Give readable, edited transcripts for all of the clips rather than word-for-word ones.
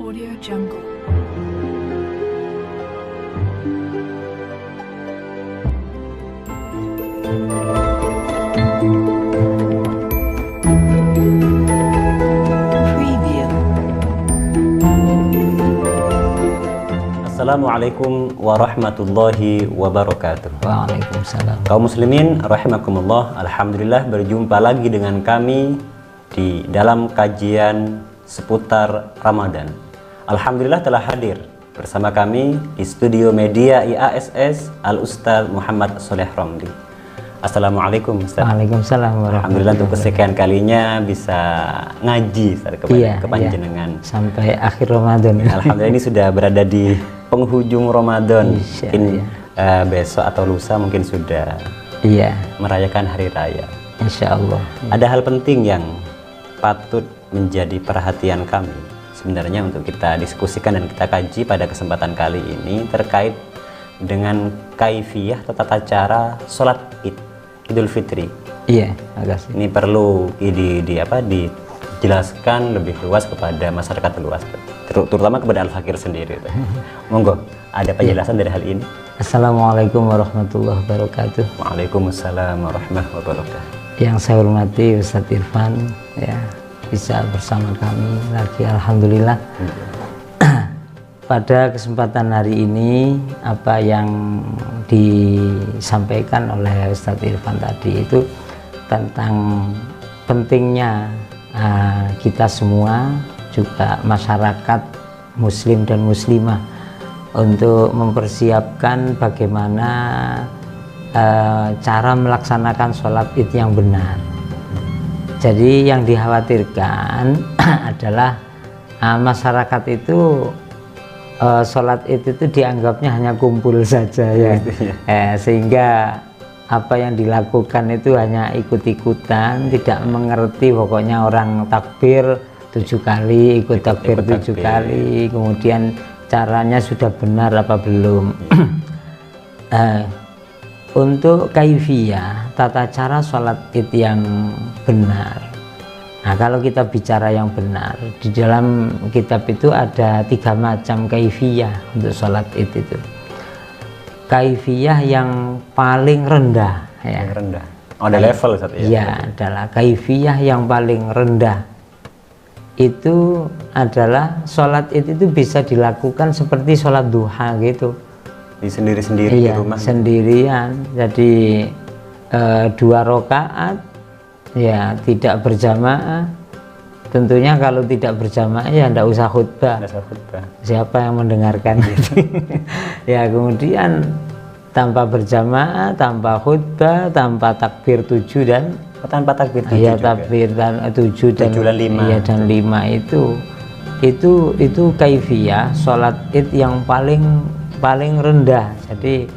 Audio Jungle. Preview. Assalamualaikum warahmatullahi wabarakatuh. Waalaikumsalam. Kaum muslimin rahimakumullah, alhamdulillah berjumpa lagi dengan kami di dalam kajian seputar Ramadan. Alhamdulillah telah hadir bersama kami di studio media IASS Al-Ustaz Muhammad Soleh Romli. Assalamualaikum Ustaz. Waalaikumsalam warahmatullahi Alhamdulillah untuk kesekian kalinya bisa ngaji kepada kepanjenengan sampai akhir Ramadan. Alhamdulillah ini sudah berada di penghujung Ramadan. Insya Mungkin besok atau lusa mungkin sudah merayakan hari raya. Insya Allah. Ada hal penting yang patut menjadi perhatian kami sebenarnya untuk kita diskusikan dan kita kaji pada kesempatan kali ini terkait dengan kaifiyah atau tata cara sholat Idul Fitri. Iya, makasih. Ini perlu dijelaskan lebih luas kepada masyarakat luas, terutama kepada al-fakir sendiri. Monggo, ada penjelasan dari hal ini? Assalamualaikum warahmatullahi wabarakatuh. Waalaikumsalam warahmatullahi wabarakatuh. Yang saya hormati Ustadz Irfan, ya, bisa bersama kami lagi, alhamdulillah. Pada kesempatan hari ini, apa yang disampaikan oleh Ustadz Irfan tadi itu tentang pentingnya kita semua, juga masyarakat muslim dan muslimah, untuk mempersiapkan bagaimana cara melaksanakan sholat id yang benar. Jadi yang dikhawatirkan adalah masyarakat itu sholat id itu dianggapnya hanya kumpul saja, ya. Sehingga apa yang dilakukan itu hanya ikut-ikutan, tidak mengerti. Pokoknya orang takbir 7 kali, ikut takbir 7 kali, kemudian caranya sudah benar apa belum. Untuk kaifiyah, tata cara sholat id yang benar. Nah, kalau kita bicara yang benar, di dalam kitab itu ada 3 macam kaifiyah untuk sholat id itu. Kaifiyah yang paling rendah, ya. Yang rendah. Oh, ada level satu ya? Ya, adalah kaifiyah yang paling rendah. Itu adalah sholat id itu bisa dilakukan seperti sholat duha gitu. Di sendiri-sendiri di rumah. Sendirian. Jadi 2 rakaat, ya, tidak berjamaah. Tentunya kalau tidak berjamaah ya tidak usah khutbah. Siapa yang mendengarkan itu? Ya, kemudian tanpa berjamaah, tanpa khutbah, tanpa takbir 7 dan tanpa takbir 7 ya, takbir dan 7 dan 5. Ya, dan 5 itu kaifiyah sholat id yang paling rendah. Jadi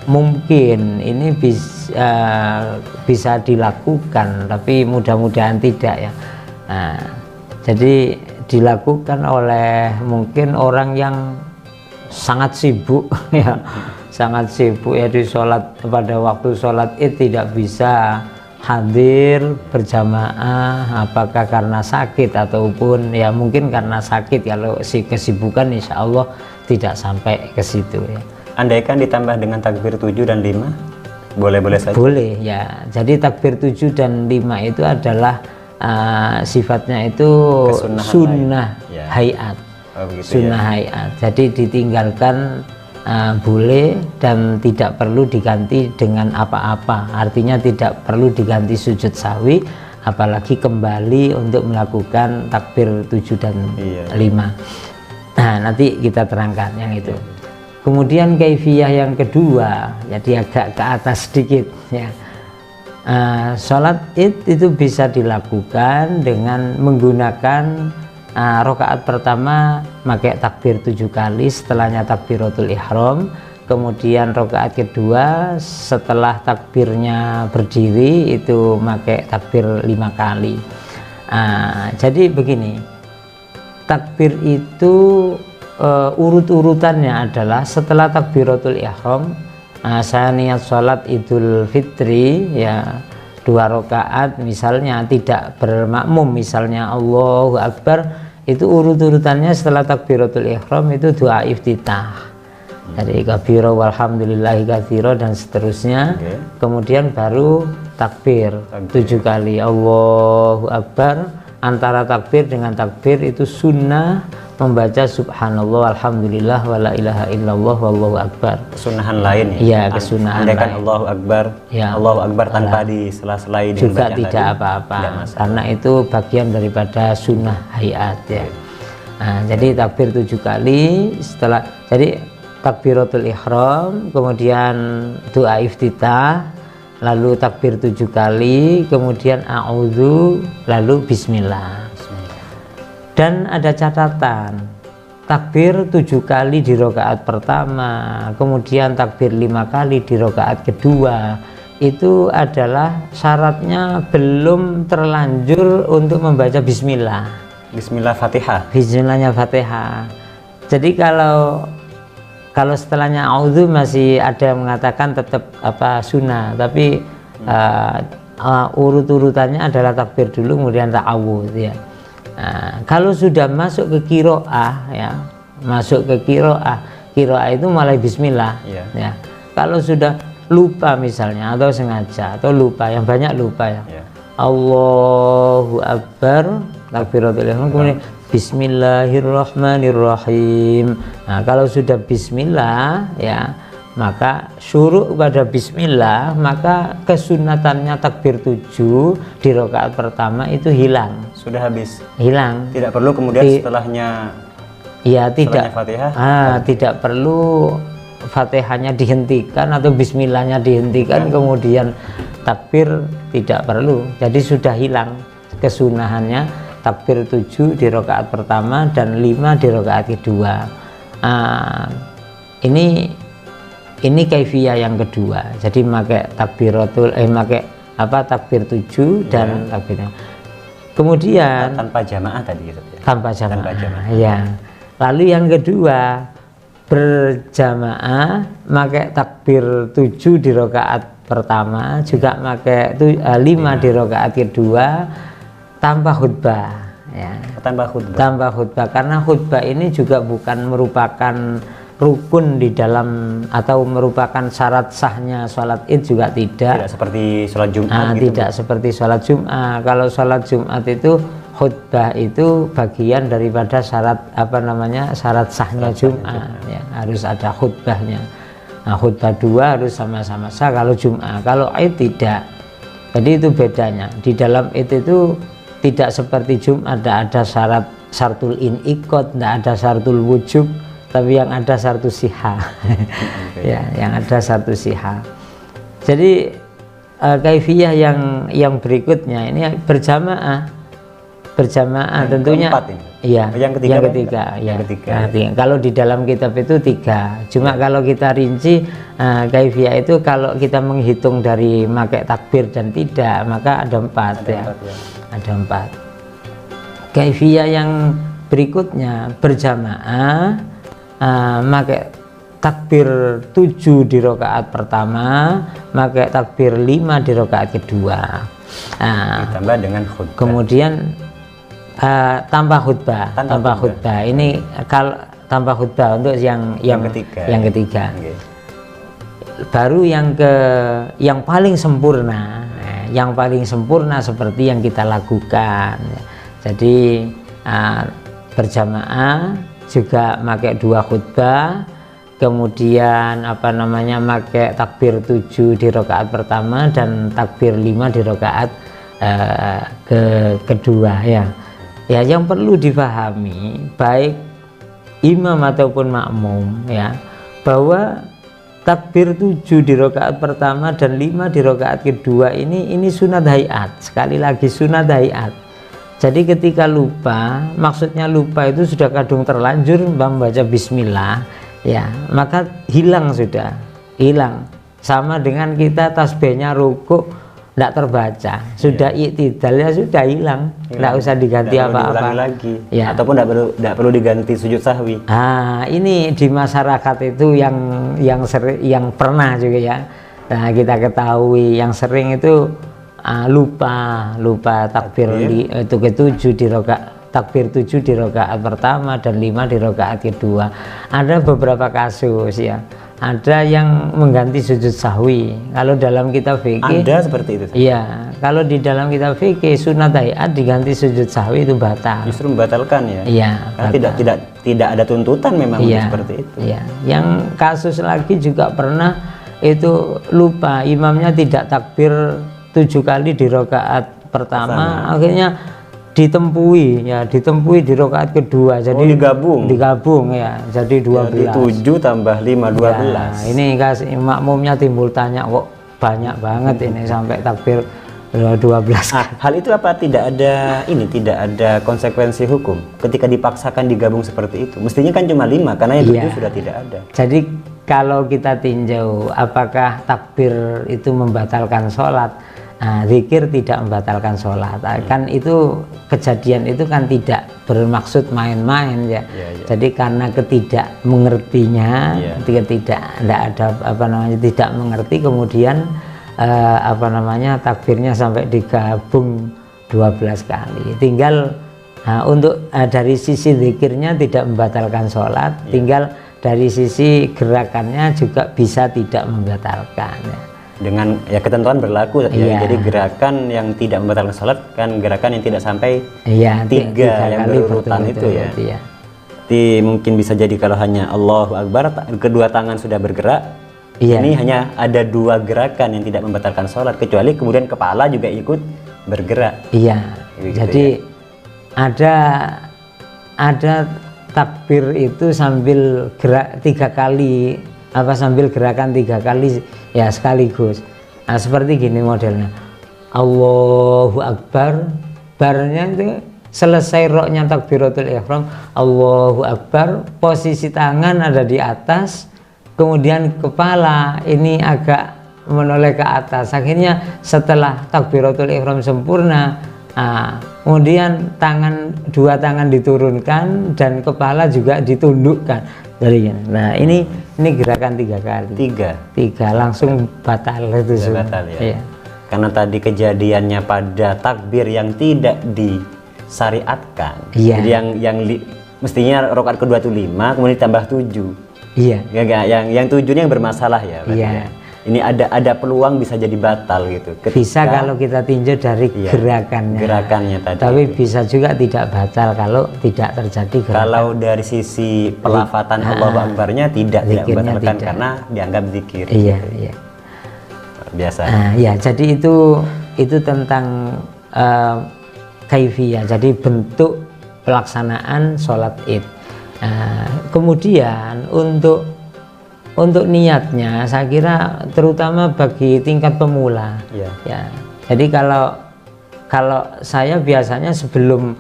mungkin ini bisa dilakukan, tapi mudah-mudahan tidak, ya. Nah, jadi dilakukan oleh mungkin orang yang sangat sibuk, ya, sangat sibuk, ya, di sholat, pada waktu sholat id tidak bisa hadir berjamaah, apakah karena sakit ataupun ya mungkin karena sakit. Kalau si kesibukan insya Allah tidak sampai ke situ, ya. Andaikan ditambah dengan takbir 7 dan 5, boleh-boleh saja? Boleh, ya. Jadi takbir 7 dan 5 itu adalah sifatnya itu sunnah hayat. Sunnah hayat. Jadi ditinggalkan boleh dan tidak perlu diganti dengan apa-apa. Artinya tidak perlu diganti sujud sahwi, apalagi kembali untuk melakukan takbir 7 dan 5. Nah, nanti kita terangkan yang itu. Kemudian kaifiyah yang kedua, jadi agak ke atas sedikit, ya. Sholat id itu bisa dilakukan dengan menggunakan rakaat pertama pakai takbir 7 kali, setelahnya takbiratul ihram. Kemudian rakaat kedua setelah takbirnya berdiri itu pakai takbir 5 kali. Jadi begini, takbir itu urut-urutannya adalah setelah takbiratul ihram, saya niat sholat Idul Fitri, ya, 2 rakaat misalnya, tidak bermakmum, misalnya Allahu Akbar, itu urut-urutannya setelah takbiratul ihram itu doa iftitah. Jadi kabiro walhamdulillahi katsiro dan seterusnya. Kemudian baru takbir 7 kali Allahu Akbar. Antara takbir dengan takbir itu sunnah membaca subhanallah alhamdulillah wala ilaha illallah wallahu akbar. Kesunahan lain ya? Iya, kesunahan lain. Allahu Akbar, ya, Allahu Akbar tanpa disela-selai dengan juga tidak apa-apa karena itu bagian daripada sunnah hayat ya. Nah, jadi takbir 7 kali setelah jadi takbiratul ihram, kemudian doa iftitah, lalu takbir 7 kali, kemudian a'udzu, lalu bismillah. Dan ada catatan, takbir 7 kali di rakaat pertama, kemudian takbir 5 kali di rakaat kedua, itu adalah syaratnya belum terlanjur untuk membaca bismillah. Bismillah Fatihah. Bismillahnya Fatihah. Jadi kalau setelahnya a'udzu masih ada yang mengatakan tetap sunnah, tapi urut-urutannya adalah takbir dulu kemudian ta'awudz ya. Kalau sudah masuk ke qiraah ya, masuk ke qiraah itu mulai bismillah ya. Kalau sudah lupa misalnya atau sengaja atau lupa, yang banyak lupa ya. Allahu Akbar takbiratul ihram kemudian bismillahirrahmanirrahim. Nah, kalau sudah bismillah ya, maka syuruk pada bismillah, maka kesunatannya takbir 7 di rakaat pertama itu hilang. Sudah habis. Hilang. Tidak perlu kemudian setelahnya Fatihah. Tidak perlu Fatihahnya dihentikan atau bismillahnya dihentikan kemudian takbir, tidak perlu. Jadi sudah hilang kesunahannya takbir 7 di rakaat pertama dan 5 di rakaat kedua. Ini kaifiyah yang kedua. Jadi pakai takbiratul takbir 7 dan takbirnya. Kemudian tanpa jamaah tadi ya. Tanpa jamaah. Ya. Lalu yang kedua berjamaah pakai takbir 7 di rakaat pertama, juga pakai 5 di rakaat kedua tanpa khutbah ya. Tanpa khutbah karena khutbah ini juga bukan merupakan rukun di dalam atau merupakan syarat sahnya sholat id, juga tidak seperti sholat Jumat gitu. Tidak seperti sholat Jumat. Kalau sholat Jumat itu khutbah itu bagian daripada syarat syarat sahnya Jumat ya, harus ada khutbahnya. Nah, khutbah 2 harus sama-sama sah kalau Jumat. Kalau id tidak. Jadi itu bedanya. Di dalam id itu tidak seperti Jumat, tidak ada syarat syartul inqad, tidak ada syartul wujub, tapi yang ada syartul siha. Ya, yang ada syartul siha. Jadi kaifiyah yang berikutnya ini berjamaah tentunya. Iya, yang ketiga. Kalau di dalam kitab itu 3. Cuma kalau kita rinci kaifiyah itu kalau kita menghitung dari pakai takbir dan tidak, maka ada 4 ya. Ada 4. Kaifiyah yang berikutnya berjamaah pakai takbir 7 di rakaat pertama, pakai takbir 5 di rakaat kedua. Ditambah dengan khutbah. Kemudian tanpa khutbah. Ini kalau tanpa khutbah untuk yang ketiga. Okay. Baru yang paling sempurna. Yang paling sempurna seperti yang kita lakukan. Jadi berjamaah juga pakai 2 khutbah, kemudian pakai takbir 7 di rakaat pertama dan takbir 5 di rakaat kedua ya. Ya, yang perlu difahami baik imam ataupun makmum ya, bahwa takbir 7 di rakaat pertama dan 5 di rakaat kedua ini sunat hayat. Sekali lagi sunat hayat. Jadi ketika lupa, maksudnya lupa itu sudah kadung terlanjur membaca bismillah ya, maka hilang, sudah hilang. Sama dengan kita tasbihnya rukuk tidak terbaca, sudah iktidal ya sudah hilang, tidak usah diganti apa-apa lagi ya. Ataupun tidak perlu diganti sujud sahwi. Ini di masyarakat itu yang pernah juga ya. Nah, kita ketahui yang sering itu lupa takbir itu ke-7 di takbir 7 di rakaat pertama dan 5 di rakaat kedua. Ada beberapa kasus ya, ada yang mengganti sujud sahwi. Kalau dalam kitab fikih ada seperti itu. Iya, kalau di dalam kitab fikih sunat hayat diganti sujud sahwi itu batal. Justru membatalkan ya. Iya, karena tidak ada tuntutan memang seperti itu. Iya. Yang kasus lagi juga pernah itu lupa imamnya tidak takbir 7 kali di rakaat pertama, akhirnya ditempuhi di rakaat kedua, jadi digabung ya, jadi 12. Jadi 7 tambah 5 12. Ya, ini makmumnya timbul tanya, kok banyak banget ini sampai takbir 12. Hal itu apa tidak ada konsekuensi hukum ketika dipaksakan digabung seperti itu? Mestinya kan cuma 5 karena yang 7 sudah tidak ada. Jadi kalau kita tinjau apakah takbir itu membatalkan sholat, zikir tidak membatalkan sholat. Kan itu kejadian itu kan tidak bermaksud main-main ya. Jadi karena ketidak mengertinya, tidak mengerti, kemudian takbirnya sampai digabung 12 kali. Tinggal untuk dari sisi zikirnya tidak membatalkan sholat, tinggal dari sisi gerakannya juga bisa tidak membatalkan ya. Dengan ketentuan berlaku ya, jadi gerakan yang tidak membatalkan sholat kan gerakan yang tidak sampai 3 yang berurutan itu ya. Jadi mungkin bisa jadi kalau hanya Allahu Akbar kedua tangan sudah bergerak, ini hanya ada 2 gerakan yang tidak membatalkan sholat, kecuali kemudian kepala juga ikut bergerak. Jadi ada takbir itu sambil gerak 3 kali, sambil gerakan 3 kali ya sekaligus. Seperti gini modelnya, Allahu Akbar, barnya itu selesai roknya takbiratul ihram, Allahu Akbar, posisi tangan ada di atas, kemudian kepala ini agak menoleh ke atas. Akhirnya setelah takbiratul ihram sempurna, kemudian 2 tangan diturunkan dan kepala juga ditundukkan. Nah ini gerakan 3 kali. 3 langsung batal itu semua. Batal ya. Karena tadi kejadiannya pada takbir yang tidak disyariatkan. Jadi yang mestinya rakaat kedua itu 5, kemudian ditambah 7. Yang 7-nya yang bermasalah ya. Ini ada peluang bisa jadi batal gitu. Bisa kalau kita tinjau dari gerakannya tadi. Tapi bisa juga tidak batal kalau tidak terjadi gerakan. Kalau dari sisi pelafatan Allahu Akbarnya tidak membatalkan karena dianggap zikir. Biasa. Jadi itu tentang kaifiyah. Jadi bentuk pelaksanaan sholat Id. Kemudian untuk niatnya saya kira terutama bagi tingkat pemula jadi kalau saya biasanya sebelum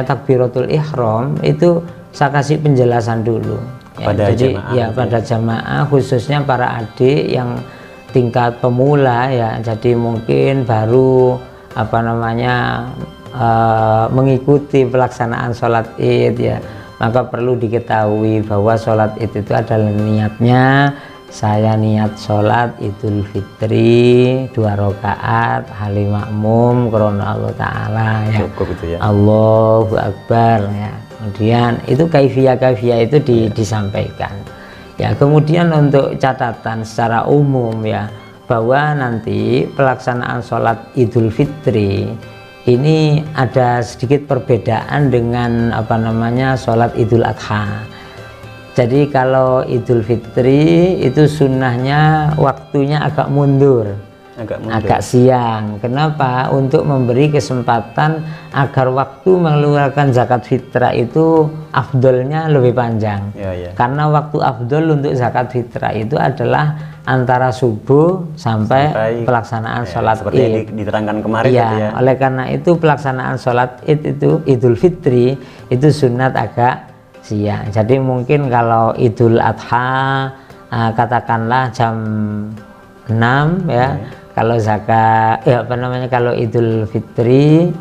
takbiratul ihram itu saya kasih penjelasan dulu pada jamaah khususnya para adik yang tingkat pemula jadi mungkin baru mengikuti pelaksanaan sholat Id maka perlu diketahui bahwa sholat Id itu adalah niatnya. Saya niat sholat Idul Fitri 2 rakaat hali makmum karena Allah Ta'ala cukup itu ya. Allahu Akbar kemudian itu kaifiyah itu disampaikan kemudian untuk catatan secara umum bahwa nanti pelaksanaan sholat Idul Fitri ini ada sedikit perbedaan dengan sholat Idul Adha. Jadi kalau Idul Fitri itu sunnahnya waktunya agak mundur, agak siang. Kenapa? Untuk memberi kesempatan agar waktu mengeluarkan zakat fitrah itu afdolnya lebih panjang. Karena waktu afdol untuk zakat fitrah itu adalah antara subuh sampai pelaksanaan sholat seperti Id. Yang diterangkan kemarin oleh karena itu pelaksanaan sholat Id itu Idul Fitri itu sunat agak siang. Jadi mungkin kalau Idul Adha katakanlah jam 6 kalau zakat kalau Idul Fitri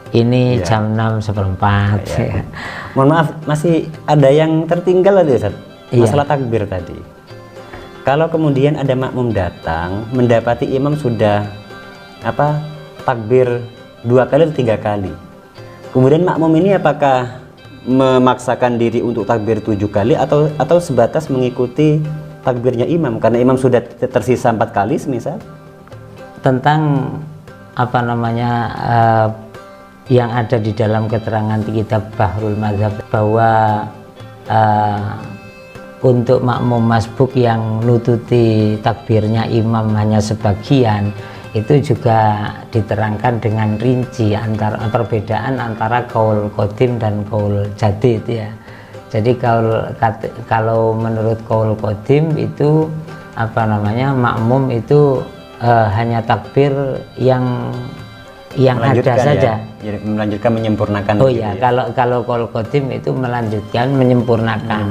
ini jam 6:04 Mohon maaf masih ada yang tertinggal tadi Ustaz. Masalah takbir tadi. Kalau kemudian ada makmum datang mendapati imam sudah takbir 2 kali atau 3 kali, Kemudian makmum ini apakah memaksakan diri untuk takbir 7 kali atau sebatas mengikuti takbirnya imam karena imam sudah tersisa 4 kali semisal? Tentang apa namanya yang ada di dalam keterangan di kitab Bahrul Madzhab bahwa untuk makmum masbuk yang nututi takbirnya imam hanya sebagian, itu juga diterangkan dengan rinci antara perbedaan antara qaul qadim dan qaul jadid ya. Jadi kalau menurut qaul qadim itu apa namanya, makmum itu hanya takbir yang ada saja. Jadi melanjutkan, menyempurnakan. Oh iya, ya. Kalau qaul qadim itu melanjutkan, menyempurnakan.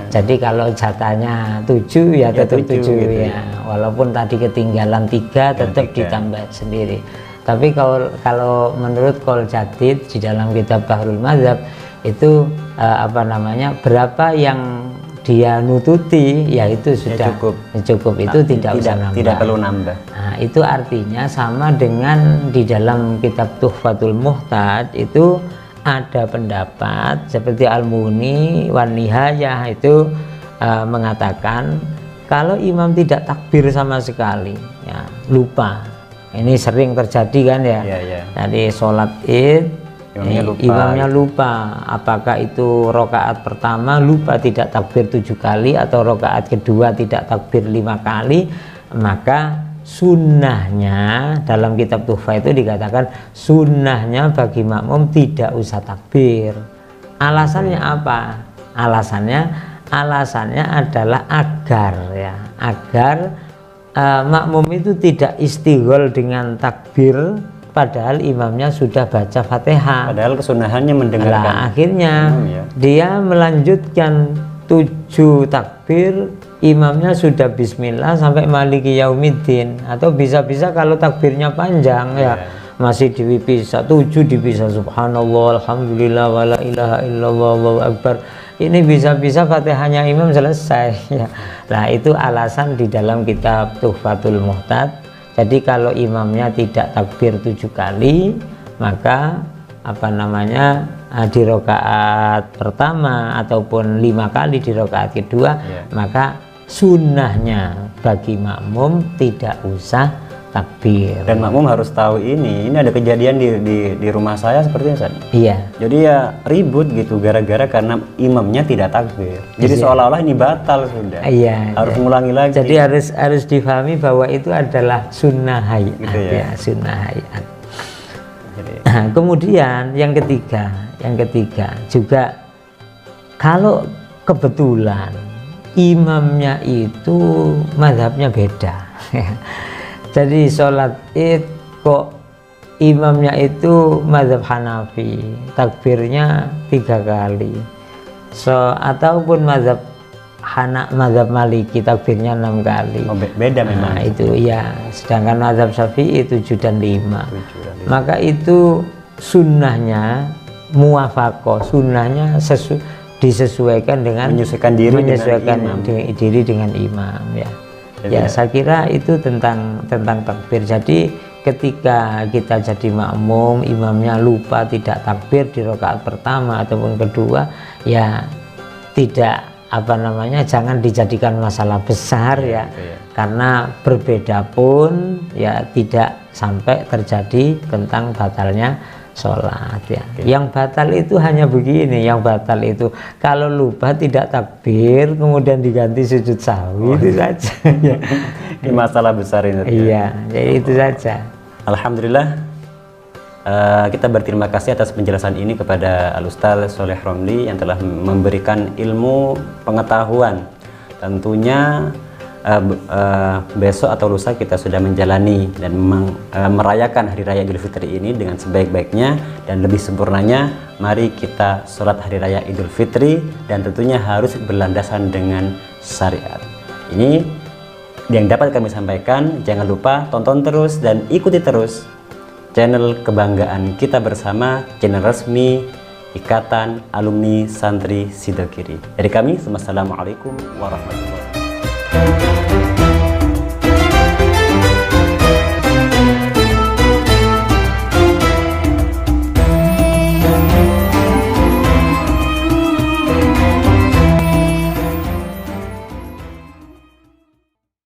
Jadi kalau jatahnya 7 ya tetap 7 gitu ya. Walaupun tadi ketinggalan 3 tetap ditambah sendiri. Tapi kalau menurut qaul jadid di dalam kitab Bahrul Madzhab itu apa namanya, berapa yang dia nututi ya itu sudah cukup itu tidak usah nambah, tidak perlu nambah. Nah, itu artinya sama dengan di dalam kitab Tuhfatul Muhtad itu ada pendapat seperti Al-Mughni wan Nihayah itu mengatakan kalau imam tidak takbir sama sekali ya, lupa, ini sering terjadi kan ya, jadi sholat id imamnya lupa, apakah itu rokaat pertama lupa tidak takbir 7 kali atau rokaat kedua tidak takbir 5 kali, maka sunnahnya dalam kitab Tuhfa itu dikatakan sunnahnya bagi makmum tidak usah takbir. Alasannya apa? Alasannya adalah agar makmum itu tidak istighol dengan takbir padahal imamnya sudah baca Fatihah. Padahal kesunahannya mendengarkan. Nah, akhirnya dia melanjutkan 7 takbir, imamnya sudah bismillah sampai maliki yaumiddin, atau bisa-bisa kalau takbirnya panjang ya masih dipisah 7, dipisah subhanallah, alhamdulillah, wala ilaha illallah, wallahu akbar. Ini bisa-bisa Fatihahnya imam selesai ya. Nah, itu alasan di dalam kitab Tuhfatul Muhtad. Jadi kalau imamnya tidak takbir 7 kali, maka apa namanya di rokaat pertama ataupun 5 kali di rokaat kedua, maka sunnahnya bagi makmum tidak usah takbir. Dan makmum harus tahu ini ada kejadian di rumah saya seperti itu. Iya. Jadi ya ribut gitu gara-gara karena imamnya tidak takbir. Jadi seolah-olah ini batal sudah. Iya. Harus mengulangi lagi. Jadi harus difahami bahwa itu adalah sunnah hayat gitu ya, sunnah hayat. Nah, kemudian yang ketiga juga kalau kebetulan imamnya itu mazhabnya beda. Jadi sholat id kok imamnya itu mazhab Hanafi, takbirnya 3 kali. Ataupun mazhab Maliki, takbirnya 6 kali. Beda memang. Nah, itu ya. Sedangkan mazhab Syafi'i 7 dan 5. Maka itu sunnahnya muwafaqah, sunnahnya disesuaikan dengan menyesuaikan diri dengan imam ya. Ya, saya kira itu tentang takbir. Jadi ketika kita jadi makmum, imamnya lupa tidak takbir di rakaat pertama ataupun kedua, ya tidak jangan dijadikan masalah besar ya. Karena berbeda pun ya tidak sampai terjadi tentang batalnya sholat ya. Yang batal itu hanya begini, yang batal itu kalau lupa tidak takbir kemudian diganti sujud sahwi, itu saja ya. Ini masalah besar ini. Iya, jadi itu saja. Alhamdulillah, kita berterima kasih atas penjelasan ini kepada Al-Ustaz Sholeh Romli yang telah memberikan ilmu pengetahuan. Tentunya besok atau lusa kita sudah menjalani dan merayakan Hari Raya Idul Fitri ini dengan sebaik-baiknya dan lebih sempurnanya. Mari kita sholat Hari Raya Idul Fitri dan tentunya harus berlandasan dengan syariat. Ini yang dapat kami sampaikan. Jangan lupa tonton terus dan ikuti terus channel kebanggaan kita bersama, channel resmi Ikatan Alumni Santri Sidogiri. Dari kami, Assalamualaikum warahmatullahi wabarakatuh.